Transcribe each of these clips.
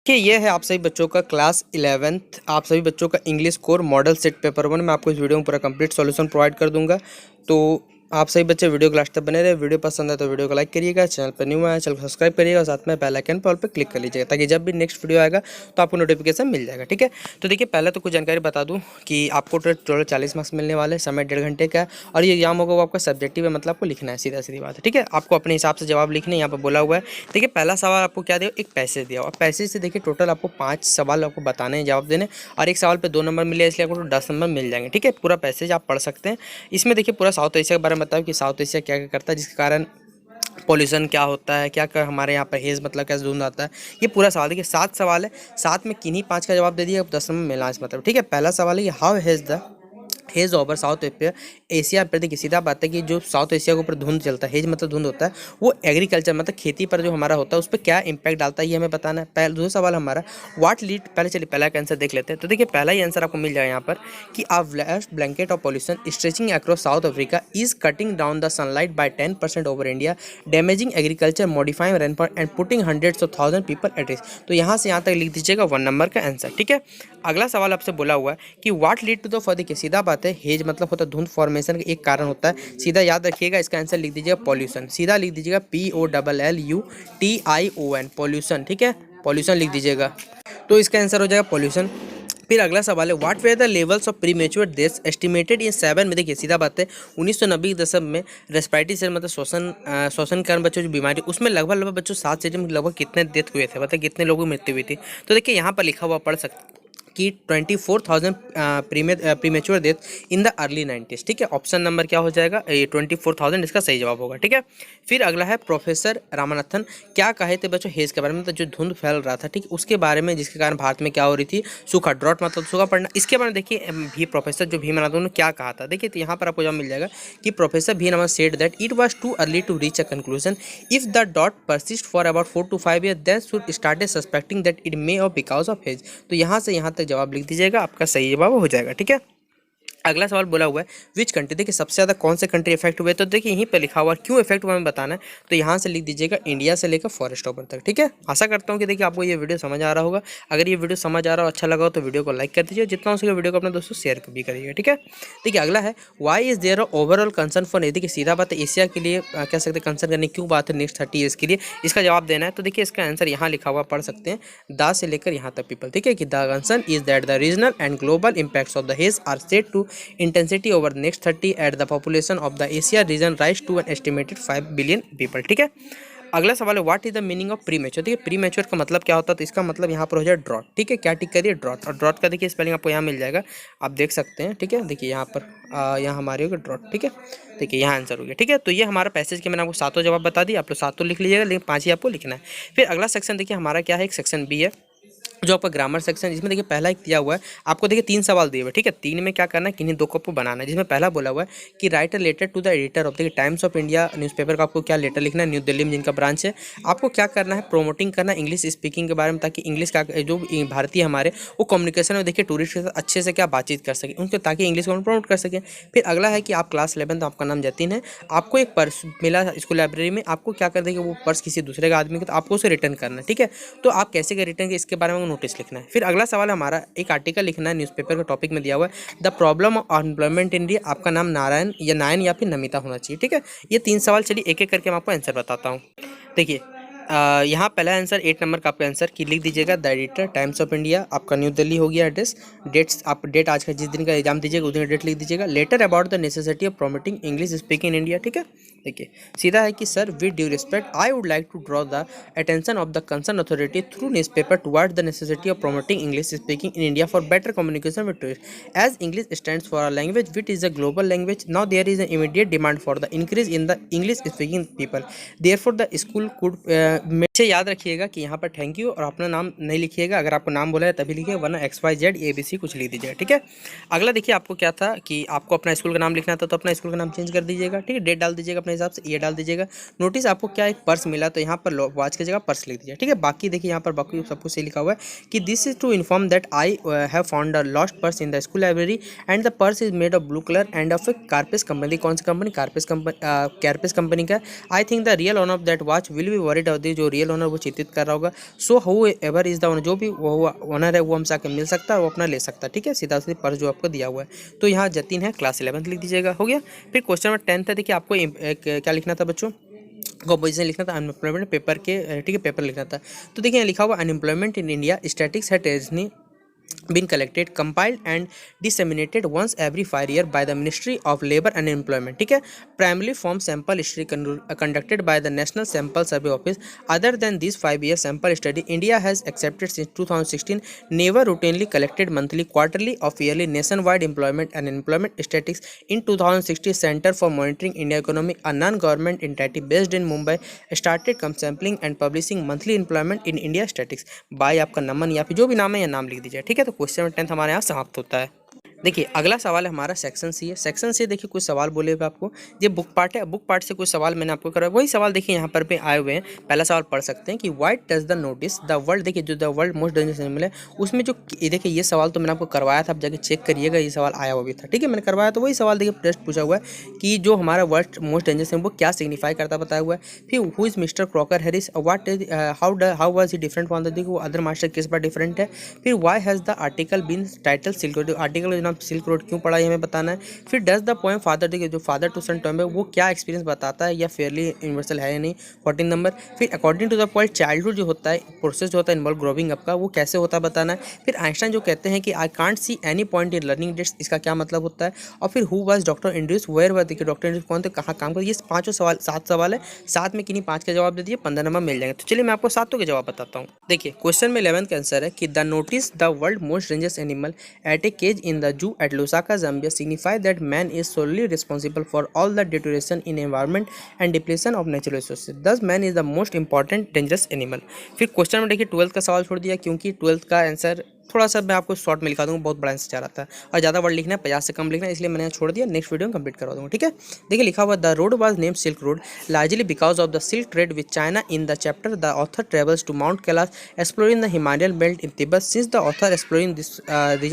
कि ये है आप सभी बच्चों का क्लास 11th आप सभी बच्चों का English core model set paper 1 मैं आपको इस वीडियो में पूरा कंप्लीट सॉल्यूशन प्रोवाइड कर दूंगा। तो आप सभी बच्चे वीडियो को लास्ट तक बने रहे। वीडियो पसंद है तो वीडियो को लाइक करिएगा, चैनल पर न्यू आया चैनल को सब्सक्राइब करिएगा और साथ में बेल आइकन पर ऑल पे क्लिक कर लीजिएगा ताकि जब भी नेक्स्ट वीडियो आएगा तो आपको नोटिफिकेशन मिल जाएगा। ठीक है, तो देखिए पहले तो कुछ जानकारी बता दूं कि आपको टोटल 40 मार्क्स मिलने वाले, समय 1.5 घंटे का है और ये एग्जाम होगा वो आपका सब्जेक्टिव है, मतलब आपको लिखना है, सीधा सीधी बात है। ठीक है, आपको अपने हिसाब से जवाब लिखने यहाँ पर बोला हुआ है। देखिए पहला सवाल आपको क्या दिया, एक पैसेज दिया और पैसेज से देखिए टोटल आपको 5 सवाल आपको बताने हैं, जवाब देने, और एक सवाल पे 2 नंबर मिले इसलिए आपको 10 नंबर मिल जाएंगे। ठीक है, पूरा पैसेज आप पढ़ सकते हैं। इसमें देखिए पूरा साउथ एशिया के बारे में बताओ कि साउथ एशिया क्या क्या करता है, जिसके कारण पॉल्यूशन क्या होता है, क्या क्या हमारे यहाँ पर हेज मतलब कैसे धुंध आता है, ये पूरा सवाल। देखिए 7 सवाल है, 7 में किन्हीं 5 का जवाब दे दिया, 10 नंबर मिलना इस मतलब। ठीक है, पहला सवाल है कि how has the hedge over south Asia पर। देखिए सीधा बात है कि जो साउथ एशिया के ऊपर धुंध चलता है, हेज मतलब धुंध होता है, वो एग्रीकल्चर मतलब खेती पर जो हमारा होता है उस पर क्या इंपैक्ट डालता है ये हमें बताना है। पहला दूसरा सवाल हमारा व्हाट लीड, पहले चलिए पहला का आंसर देख लेते हैं। तो देखिए पहला ही आंसर आपको मिल जाएगा यहाँ पर कि a vast blanket of pollution stretching across south Africa is cutting down the sunlight bye 10% over India, damaging agriculture, modifying rainfall and putting hundreds of thousand people at risk. तो यहाँ से यहाँ तक लिख दीजिएगा 1 नंबर का आंसर। ठीक है, अगला सवाल आपसे बोला हुआ है कि what lead to the for. देखिए सीधा बात है, हेज मतलब होता है धुंध फॉर्मेशन का एक कारण होता है, सीधा याद रखिएगा। इसका आंसर लिख दीजिएगा पॉल्यूशन, सीधा लिख दीजिएगा POLLUTION पॉल्यूशन। ठीक है, पॉल्यूशन लिख दीजिएगा, तो इसका आंसर हो जाएगा पॉल्यूशन। फिर अगला सवाल है what were the levels of premature deaths estimated इन 7 में। देखिए सीधा बात है 1990 के दशक में रेस्पिरेटरी से मतलब श्वसन कारण बच्चों जो बीमारी, उसमें लगभग बच्चों 7 सिटी में लगभग कितने डेथ हुए थे, मतलब कितने लोगों की मृत्यु हुई थी। तो देखिए यहाँ पर लिखा हुआ पढ़ सकते कि 24,000 premature death in the early 90s। ठीक है, ऑप्शन नंबर क्या हो जाएगा, 24,000 इसका सही जवाब होगा। ठीक है, फिर अगला है प्रोफेसर रामानाथन क्या कहे थे बच्चों हेज के बारे में, तो जो धुंध फैल रहा था, ठीक है, उसके बारे में, जिसके कारण भारत में क्या हो रही थी, सूखा, ड्रॉट मतलब सूखा पड़ना। इसके बारे में देखिए भी प्रोफेसर जो भीम रामानाथन ने क्या कहा था। देखिए तो यहाँ पर आपको जवाब मिल जाएगा कि professor Bhim Ramanathan said that it was too early to reach a conclusion, if the dot persist for about 4 to 5 years then should started suspecting that it may or because of hedge. तो यहाँ से यहाँ तक जवाब लिख दीजिएगा, आपका सही जवाब हो जाएगा। ठीक है, अगला सवाल बोला हुआ है विच कंट्री, देखिए सबसे ज़्यादा कौन से कंट्री इफेक्ट हुए, तो देखिए यहीं पर लिखा हुआ है क्यों इफेक्ट हुआ हमें बताना है। तो यहाँ से लिख दीजिएगा इंडिया से लेकर फॉरेस्ट ओवर तक। ठीक है, आशा करता हूँ कि देखिए आपको ये वीडियो समझ आ रहा होगा। अगर ये वीडियो समझ आ रहा हो, अच्छा लगा हो तो वीडियो को लाइक कर दीजिए, जितना हो सके वीडियो को अपने दोस्तों शेयर भी करिएगा। ठीक है, देखिए अगला है why is there overall concern for. देखिए सीधा बात है एशिया के लिए कह सकते हैं कंसर्न करने क्यों बात है नेक्स्ट 30 ईयर्स के लिए, इसका जवाब देना है। तो देखिए इसका आंसर यहाँ लिखा हुआ पढ़ सकते हैं द से लेकर यहाँ तक पीपल। ठीक है, कि the concern is that the regional and global impacts of the haze are set to intensity over the next 30 at the population of the Asia region rise to an estimated 5 billion people। ठीक है, अगला सवाल है what is the meaning of pre mature. देखिए pre mature का मतलब क्या होता है, तो इसका मतलब यहाँ पर हो जाए ड्रॉट। ठीक है, क्या टिक करिए ड्रॉट, और ड्रॉट का देखिए स्पेलिंग आपको यहाँ मिल जाएगा, आप देख सकते हैं। ठीक है, देखिए यहाँ पर यहाँ हमारे होगा ड्रॉट। ठीक है, देखिए यहाँ आंसर हो गया। ठीक है, तो ये हमारा पैसेज के मैंने आपको 7 जवाब बता दिए, आप लोग 7 लिख लीजिएगा, लेकिन 5 ही आपको लिखना है। फिर अगला सेक्शन देखिए हमारा क्या है, एक सेक्शन बी है जो आपका ग्रामर सेक्शन। इसमें देखिए पहला एक दिया हुआ है आपको, देखिए 3 सवाल दिए हुए। ठीक है, 3 में क्या करना है, किन्हीं 2 को आपको बनाना है। जिसमें पहला बोला हुआ है कि write a letter to the editor of the Times of India newspaper का आपको क्या लेटर लिखना है, न्यू दिल्ली में जिनका ब्रांच है। आपको क्या करना है, प्रोमोटिंग करना इंग्लिश स्पीकिंग के बारे में, ताकि इंग्लिश का जो भारतीय हमारे वो कम्युनिकेशन में देखिए टूरिस्ट के साथ अच्छे से क्या बातचीत कर सके उनके, ताकि इंग्लिश को प्रमोट कर सकें। फिर अगला है कि आप क्लास 11 आपका नाम जतिन है, आपको एक पर्स मिला स्कूल लाइब्रेरी में, आपको क्या कर देंगे वो पर्स किसी दूसरे का आदमी का, तो आपको उसे रिटर्न करना है। ठीक है, तो आप कैसे कर रिटर्न इसके बारे में नोटिस लिखना है। फिर अगला सवाल हमारा एक आर्टिकल लिखना है, न्यूज़पेपर के टॉपिक में दिया हुआ है the problem of unemployment in India. आपका नाम नारायण या फिर नमिता होना चाहिए। ठीक है, ये 3 सवाल, चलिए एक एक करके मैं आपको आंसर बताता हूँ। देखिए यहाँ पहला आंसर 8 नंबर का आपका आंसर कि लिख दीजिएगा the editor times of India, आपका न्यू दिल्ली हो गया एड्रेस। डेट्स आप डेट आज का जिस दिन का एग्जाम दीजिएगा उस दिन का डेट लिख दीजिएगा। Letter about the necessity of promoting English speaking in India. ठीक है, देखिए सीधा है कि sir with due respect I would like to draw the attention of the concern authority through newspaper toward the necessity of promoting English speaking in India for better communication with tourist as English stands for a language which is a global language. Now there is an immediate demand for the increase in the English speaking people, therefore the school could याद रखिएगा कि यहाँ पर thank you और अपना नाम नहीं लिखिएगा, अगर आपको नाम बोला है तभी लिखिएगा, वरना XYZ ABC कुछ लिख दीजिएगा। ठीक है, अगला देखिए आपको क्या था कि आपको अपना स्कूल का नाम लिखना था, तो अपना स्कूल का नाम चेंज कर दीजिएगा। ठीक है, डेट डाल दीजिएगा अपने हिसाब से, ये डाल दीजिएगा। नोटिस आपको क्या एक पर्स मिला, तो यहाँ पर वॉच की जगह पर्स लिख दीजिए। ठीक है, बाकी देखिए यहाँ पर बाकी सब कुछ लिखा हुआ है कि this is to inform that I have found a lost purse in the school library and the purse is made of blue colour and of a Carpes company. कौन सी कंपनी, कार्पेस कंपनी का। I think the real owner of that watch will be worried of देखिए जो real owner वो चिंतित कर रहा होगा। So whoever is the owner, जो भी वो ओनर है वो हमसे आके मिल सकता है, वो अपना ले सकता है, ठीक है, सीधा सीधी पर्स जो आपको दिया हुआ है। तो यहाँ जतिन है क्लास 11th लिख दीजिएगा, हो गया। फिर क्वेश्चन नंबर 10 है, देखिए आपको क्या लिखना था बच्चों, कंपोजिशन लिखना था, अनएम्प्लॉयमेंट पेपर के, ठीक है, पेपर लिखना था। तो देखिए यहाँ लिखा हुआ अनएम्प्लॉयमेंट इन इंडिया स्टैटिक्स है been collected, compiled and disseminated once every 5 years by the Ministry of Labour and Employment, ठीक है, primarily from sample study conducted by the National Sample Survey Office. Other than these 5 year sample study, India has accepted since 2016 never routinely collected monthly, quarterly or yearly nationwide employment and employment statistics. In 2016, Center for Monitoring India Economic, a non-government entity based in Mumbai, started sampling and publishing monthly employment in India statistics by आपका नमन या फिर जो भी नाम है या नाम लिख दीजिए, ठीक है। तो क्वेश्चन नंबर 10 हमारे यहाँ समाप्त होता है। देखिए अगला सवाल है हमारा सेक्शन सी है। सेक्शन सी देखिए कुछ सवाल बोले हुए आपको, ये बुक पार्ट है, बुक पार्ट से कुछ सवाल मैंने आपको करा, वही सवाल देखिए यहाँ पर भी आए हुए हैं। पहला सवाल पढ़ सकते हैं कि what does the notice the world, देखिए जो the world most dangerous animal है उसमें जो देखिए ये सवाल तो मैंने आपको करवाया था, आप जाके चेक करिएगा, ये सवाल आया हुआ भी था, ठीक है, मैंने करवाया। तो वही सवाल देखिए टेस्ट पूछा हुआ है कि जो हमारा वर्ल्ड मोस्ट डेंजरस है वो क्या सिग्निफाई करता बताया हुआ है। फिर who is mister Crocker Harris, what is how was he different from the, देखिए वो अदर मास्टर किस पर डिफरेंट है। फिर why has the article been title silk road, article का नाम सिल्क रोड क्यों पड़ा, हमें बताना है। फिर डज द पोएम फादर, देखिए जो फादर टू सन टॉम है वो क्या एक्सपीरियंस बताता है या फेयरली यूनिवर्सल है या नहीं, 14 नंबर। फिर according to the poet childhood जो होता है प्रोसेस जो होता है इन्वॉल्व ग्रोविंग अप का, वो कैसे होता है बताना है। फिर आइंस्टाइन जो कहते हैं कि I can't see any point in learning dates, इसका क्या मतलब होता है। और फिर हु वाज डॉक्टर इंड्यूस, वेयर वर, देखिए डॉक्टर इंड्यूस कौन थे, कहाँ काम करते, ये पांचों सवाल 7 सवाल है, 7 में किन्हीं 5 के जवाब दे दिए, 15 नंबर मिल जाएंगे। तो चलिए मैं आपको 7 के जवाब बताता हूँ। देखिए क्वेश्चन में 11th का आंसर है कि the notice the world most dangerous animal at a cage in the zoo at Lusaka Zambia signify that man is solely responsible for all the deterioration in environment and depletion of natural resources. Thus man is the most important dangerous animal. फिर question में देखिए 12th का सवाल छोड़ दिया क्योंकि 12th का answer थोड़ा सा मैं आपको शॉर्ट में लिखा दूंगा, बहुत बड़ा आंसर चाह रहा था और ज़्यादा वर्ड लिखना है, 50 से कम लिखना है, इसलिए मैंने छोड़ दिया, नेक्स्ट वीडियो में कंप्लीट करवा दूंगा, ठीक है। देखिए लिखा हुआ the road was named silk road largely because of the silk trade with China. In the chapter the author travels to mount Kailash exploring the Himalayan belt in Tibet since the author exploring this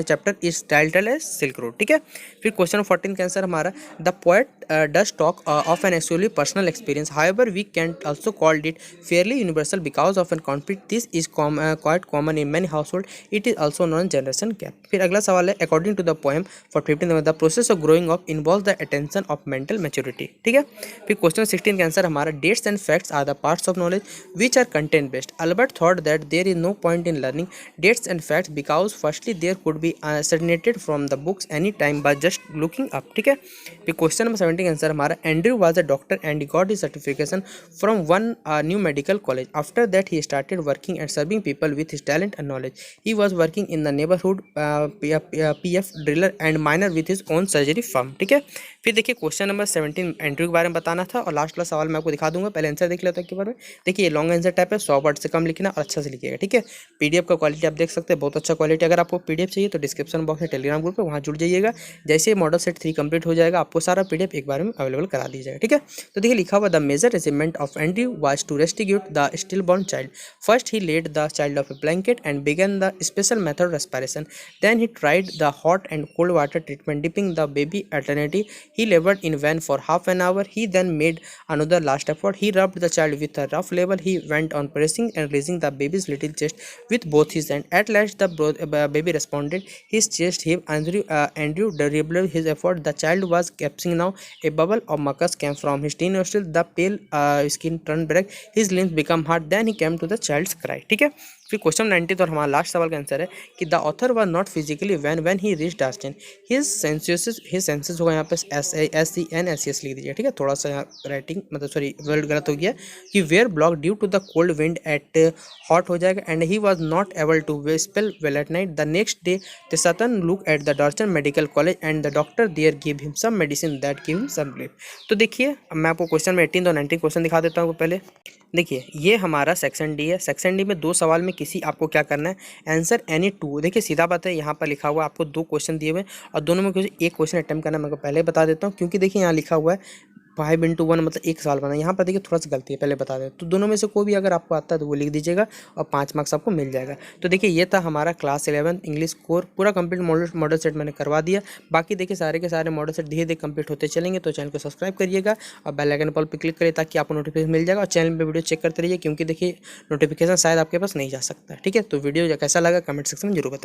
chapter is title as silk road, ठीक है। फिर question 14 का answer हमारा the poet does talk of an actually personal experience, however we can also called it fairly universal because of an conflict, this is quite common in many household, it is also known generation gap. फिर अगला सवाल है according to the poem for 15 the process of growing up involve the attention of mental maturity, ठीक है। फिर question 16 का answer हमारा dates and facts are the parts of knowledge which are content based. Albert thought that there is no point in learning dates and facts because firstly there could be ascertained from the books any time by just looking up, ठीक है। फिर question number 17 का answer हमारा Andrew was a doctor and got his certification from one new medical college. After that he started working and serving people with his talent and knowledge. He was working in the neighbourhood PF driller and miner with his own surgery firm, ठीक है। फिर देखिए question number 17 Andrew के बारे में बताना था और लास्ट वाला सवाल मैं आपको दिखा दूंगा, पहले आंसर देख लेते हैं के बारे में। देखिए लॉन्ग आंसर टाइप है, 100 वर्ड से कम लिखना और अच्छा से लिखिएगा, ठीक है। पीडीएफ का क्वालिटी आप देख सकते हैं, बहुत अच्छा क्वालिटी। अगर आपको पीडीएफ चाहिए तो डिस्क्रिप्शन बॉक्स में टेलीग्राम ग्रुप है, वहाँ जुड़ जाइएगा। जैसे मॉडल सेट 3 कंप्लीट हो जाएगा आपको सारा पीडीएफ एक बार में अवेलेबल करा दी जाएगा, ठीक है। तो देखिए लिखा हुआ the major achievement of Andrew was to restitute the still born child. First he led the child of a blanket and began the special method of respiration. Then he tried the hot and cold water treatment dipping the baby alternately. He labored in vain for half an hour. He then made another last effort. He rubbed the child with a rough label. He went on pressing and raising the baby's little chest with both his hands. At last the baby responded. His chest heaved. Andrew redoubled his effort. The child was gasping now. A bubble of mucus came from his thin nostril. The pale skin turned black. His limbs became hard. Then he came to the child's cry, ठीक है। फिर question 19 और हमारा last सवाल का answer है कि the author was not physically when he reached Darjeeling. His senses होगा यहाँ पे SENSES लिख दीजिए, ठीक है। थोड़ा सा यहाँ राइटिंग मतलब सॉरी वर्ड गलत हो गया कि where block due to the cold wind at hot हो जाएगा and he was not able to spell well at night. The next day the Sutton look at the Dorchester medical college and the doctor there give him some medicine that give him some relief. तो देखिए मैं आपको question में 18 और 19 question दिखा देता हूँ पहले। देखिए ये हमारा सेक्शन डी है। सेक्शन डी में 2 सवाल में किसी आपको क्या करना है आंसर एनी 2। देखिए सीधा बात है, यहाँ पर लिखा हुआ आपको 2 क्वेश्चन दिए हुए और दोनों में एक क्वेश्चन अटेम्प्ट करना मैं पहले बता देता हूँ क्योंकि देखिए यहाँ लिखा हुआ है 5 × 1 मतलब 1 साल बना। यहाँ पर देखिए थोड़ा सा गलती है, पहले बता दें। तो दोनों में से कोई भी अगर आपको आता है तो वो लिख दीजिएगा और 5 मार्क्स आपको मिल जाएगा। तो देखिए ये था हमारा क्लास 11 इंग्लिश कोर पूरा कंप्लीट मॉडल सेट मैंने करवा दिया। बाकी देखिए सारे के सारे मॉडल सेट धीरे धीरे कंप्लीट होते चलेंगे। तो चैनल को सब्सक्राइब करिएगा और बेल आइकन पर क्लिक करिए ताकि आपको नोटिफिकेशन मिल जाएगा। और चैनल पर वीडियो चेक करते रहिए क्योंकि देखिए नोटिफिकेशन शायद आपके पास नहीं जा सकता। ठीक है, तो वीडियो कैसा लगा कमेंट सेक्शन में जरूर बताएं।